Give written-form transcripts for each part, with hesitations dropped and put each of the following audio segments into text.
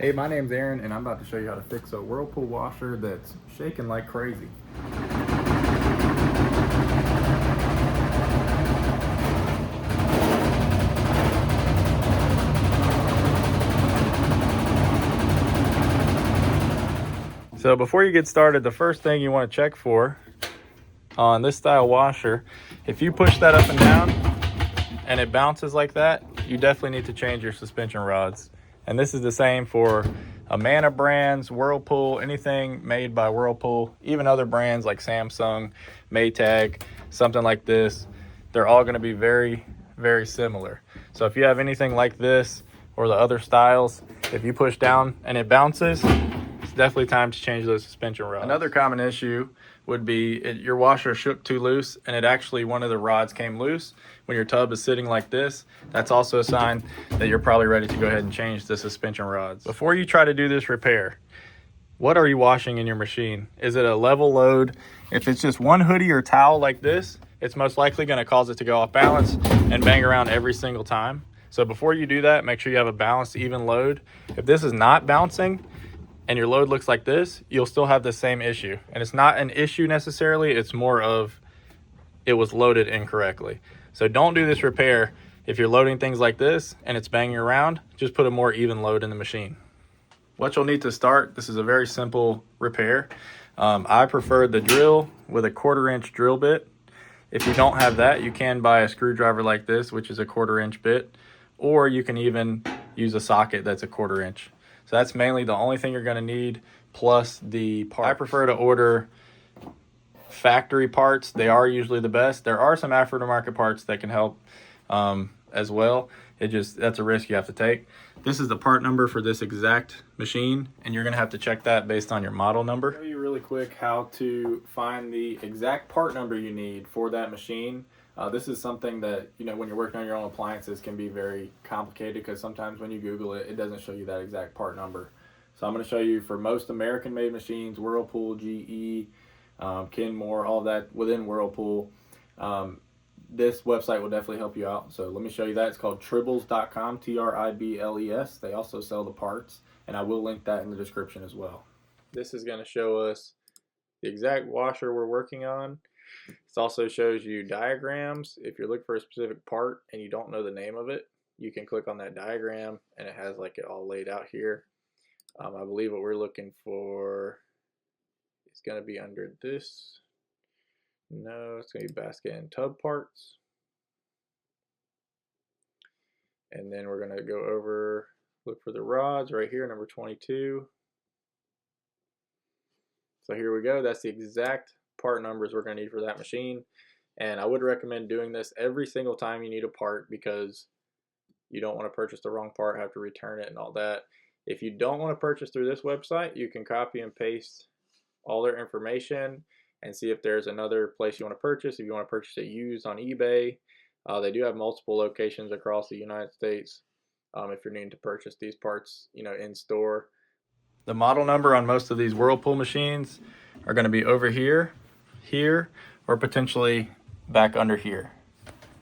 Hey, my name's Aaron, and I'm about to show you how to fix a Whirlpool washer that's shaking like crazy. So before you get started, the first thing you want to check for on this style washer, if you push that up and down and it bounces like that, you definitely need to change your suspension rods. And this is the same for Amana brands, Whirlpool, anything made by Whirlpool, even other brands like Samsung, Maytag, something like this. They're all going to be very, very similar. So if you have anything like this or the other styles, if you push down and it bounces, it's definitely time to change those suspension rods. Another common issue would be your washer shook too loose and it actually, one of the rods came loose. When your tub is sitting like this, that's also a sign that you're probably ready to go ahead and change the suspension rods. Before you try to do this repair, what are you washing in your machine? Is it a level load? If it's just one hoodie or towel like this, it's most likely going to cause it to go off balance and bang around every single time. So before you do that, make sure you have a balanced, even load. If this is not bouncing and your load looks like this, you'll still have the same issue. And it's not an issue necessarily, it's more of it was loaded incorrectly. So don't do this repair if you're loading things like this and it's banging around. Just put a more even load in the machine. What you'll need to start, this is a very simple repair. I prefer the drill with a 1/4-inch drill bit. If you don't have that, you can buy a screwdriver like this, which is a 1/4-inch bit, or you can even use a socket that's a 1/4-inch. So that's mainly the only thing you're going to need, plus the part. I prefer to order factory parts. They are usually the best. There are some aftermarket parts that can help as well. That's a risk you have to take. This is the part number for this exact machine, and you're going to have to check that based on your model number. I'll show you really quick how to find the exact part number you need for that machine. This is something that, when you're working on your own appliances can be very complicated, because sometimes when you Google it, it doesn't show you that exact part number. So I'm going to show you for most American-made machines, Whirlpool, GE, Kenmore, all that within Whirlpool. This website will definitely help you out. So let me show you that. It's called tribbles.com, Tribbles. They also sell the parts, and I will link that in the description as well. This is going to show us the exact washer we're working on. It also shows you diagrams. If you're looking for a specific part and you don't know the name of it, you can click on that diagram and it has like it all laid out here. I believe what we're looking for is going to be under this. No, it's going to be basket and tub parts. And then we're going to go over, look for the rods right here, number 22. So here we go. That's the exact part numbers we're going to need for that machine. And I would recommend doing this every single time you need a part, because you don't want to purchase the wrong part, have to return it and all that. If you don't want to purchase through this website, you can copy and paste all their information and see if there's another place you want to purchase. If you want to purchase it used on eBay, they do have multiple locations across the United States if you're needing to purchase these parts, in store. The model number on most of these Whirlpool machines are going to be over here, here, or potentially back under here.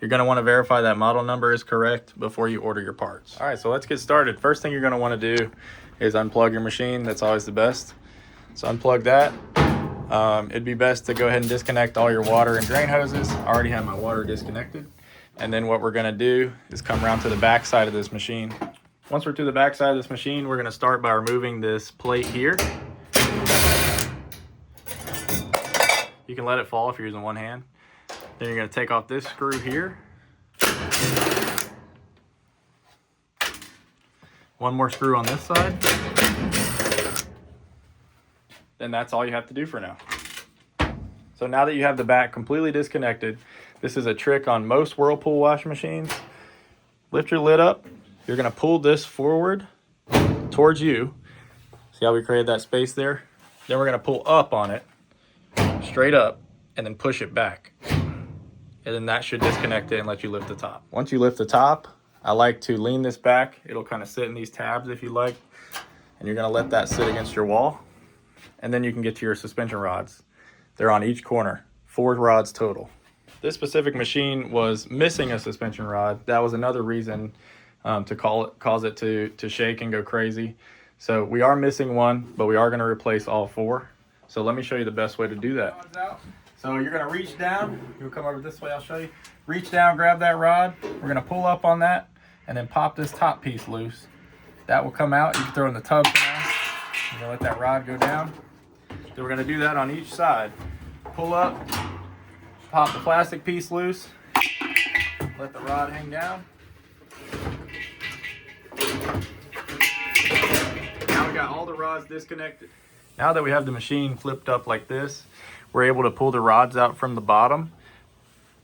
You're going to want to verify that model number is correct before you order your parts. All right, so let's get started. First thing you're going to want to do is unplug your machine. That's always the best. So unplug that. It'd be best to go ahead and disconnect all your water and drain hoses. I already have my water disconnected. And then what we're going to do is come around to the back side of this machine. Once we're to the back side of this machine, we're going to start by removing this plate here. You can let it fall if you're using one hand. Then you're going to take off this screw here. One more screw on this side. Then that's all you have to do for now. So now that you have the back completely disconnected, this is a trick on most Whirlpool washing machines. Lift your lid up. You're going to pull this forward towards you. See how we created that space there? Then we're going to pull up on it, straight up, and then push it back. And then that should disconnect it and let you lift the top. Once you lift the top, I like to lean this back. It'll kind of sit in these tabs if you like. And you're going to let that sit against your wall. And then you can get to your suspension rods. They're on each corner, 4 rods total. This specific machine was missing a suspension rod. That was another reason to cause it to shake and go crazy. So we are missing one, but we are going to replace all 4. So let me show you the best way to do that. So you're going to reach down. You'll come over this way, I'll show you. Reach down, grab that rod. We're going to pull up on that and then pop this top piece loose. That will come out. You can throw in the tub for now. You're going to let that rod go down. Then we're going to do that on each side. Pull up, pop the plastic piece loose, let the rod hang down. Now we got all the rods disconnected. Now that we have the machine flipped up like this, we're able to pull the rods out from the bottom.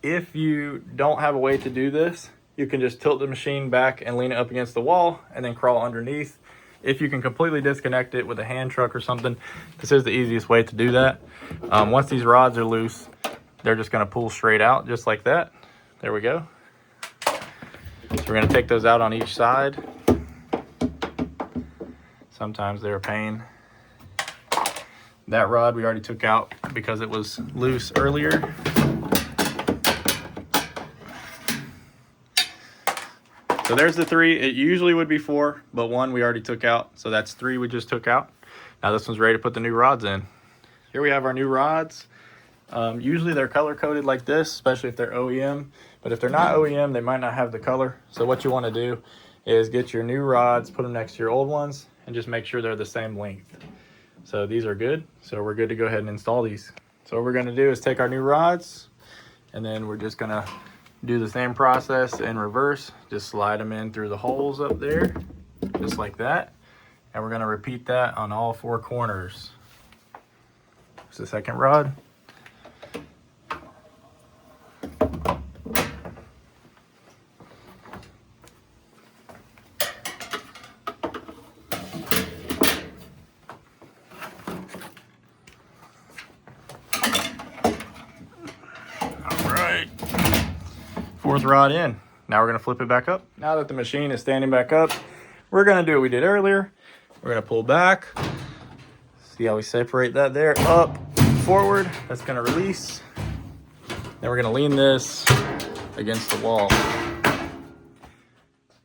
If you don't have a way to do this, you can just tilt the machine back and lean it up against the wall and then crawl underneath. If you can completely disconnect it with a hand truck or something, this is the easiest way to do that. Once these rods are loose, they're just going to pull straight out just like that. There we go. So we're going to take those out on each side. Sometimes they're a pain. That rod we already took out because it was loose earlier. So there's the 3. It usually would be 4, but 1 we already took out. So that's 3 we just took out. Now this one's ready to put the new rods in. Here we have our new rods. Usually they're color coded like this, especially if they're OEM. But if they're not OEM, they might not have the color. So what you want to do is get your new rods, put them next to your old ones, and just make sure they're the same length. So these are good. So we're good to go ahead and install these. So what we're going to do is take our new rods, and then we're just going to do the same process in reverse. Just slide them in through the holes up there, just like that. And we're going to repeat that on all 4 corners. It's the second rod. Fourth rod in. Now we're going to flip it back up. Now that the machine is standing back up, we're going to do what we did earlier. We're going to pull back. See how we separate that there? Up, forward. That's going to release. Then we're going to lean this against the wall.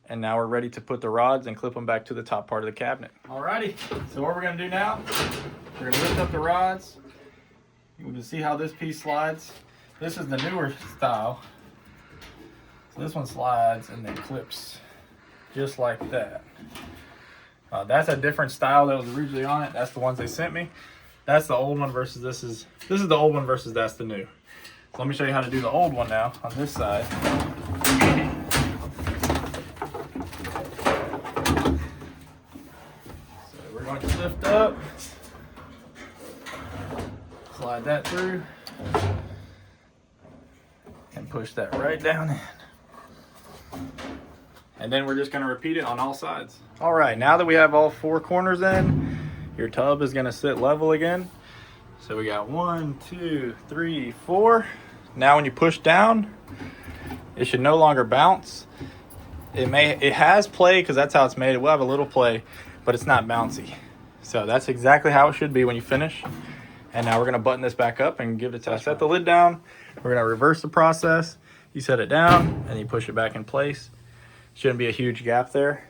And now we're ready to put the rods and clip them back to the top part of the cabinet. Alrighty, so what we're going to do now, we're going to lift up the rods. You can see how this piece slides. This is the newer style. So this one slides and then clips just like that. That's a different style that was originally on it. That's the ones they sent me. That's the old one versus this is the old one versus that's the new. So let me show you how to do the old one now on this side. So we're going to lift up, slide that through, and push that right down in. And then we're just going to repeat it on all sides. All right, now that we have all 4 corners in, your tub is going to sit level again. So we got 1, 2, 3, 4. Now when you push down, it should no longer bounce. It has play because that's how it's made. It will have a little play, but it's not bouncy. So that's exactly how it should be when you finish. And now we're going to button this back up and give it a test. Set the lid down. We're going to reverse the process. You set it down and you push it back in place. Shouldn't be a huge gap there.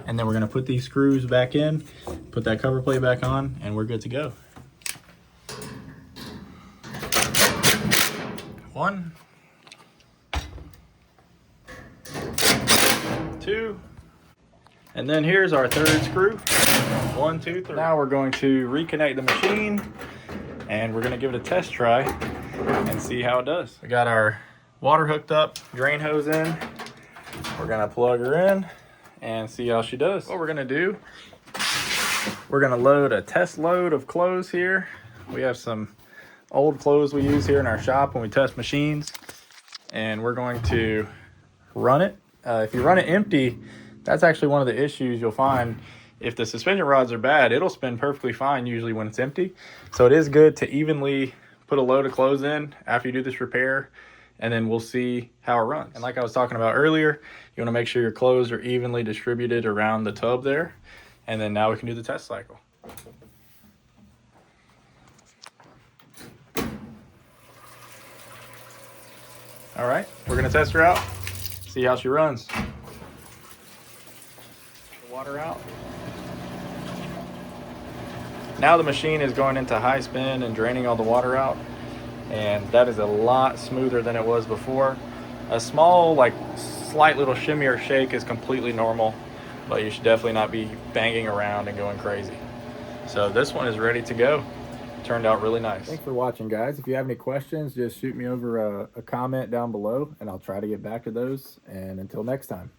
And then we're going to put these screws back in, put that cover plate back on, and we're good to go. 1, 2, and then here's our 3rd screw. 1, 2, 3. Now we're going to reconnect the machine, and we're going to give it a test try and see how it does. We got our water hooked up, drain hose in. We're going to plug her in and see how she does. What we're going to do, we're going to load a test load of clothes here. We have some old clothes we use here in our shop when we test machines, and we're going to run it. If you run it empty, that's actually one of the issues you'll find. If the suspension rods are bad, it'll spin perfectly fine usually when it's empty. So it is good to evenly put a load of clothes in after you do this repair, and then we'll see how it runs. And like I was talking about earlier, you want to make sure your clothes are evenly distributed around the tub there. And then now we can do the test cycle. All right, we're going to test her out, see how she runs. The water out. Now the machine is going into high spin and draining all the water out, and that is a lot smoother than it was before. A small, like slight little shimmy or shake is completely normal, but you should definitely not be banging around and going crazy. So this one is ready to go. Turned out really nice. Thanks for watching, guys. If you have any questions, just shoot me over a comment down below and I'll try to get back to those. And until next time.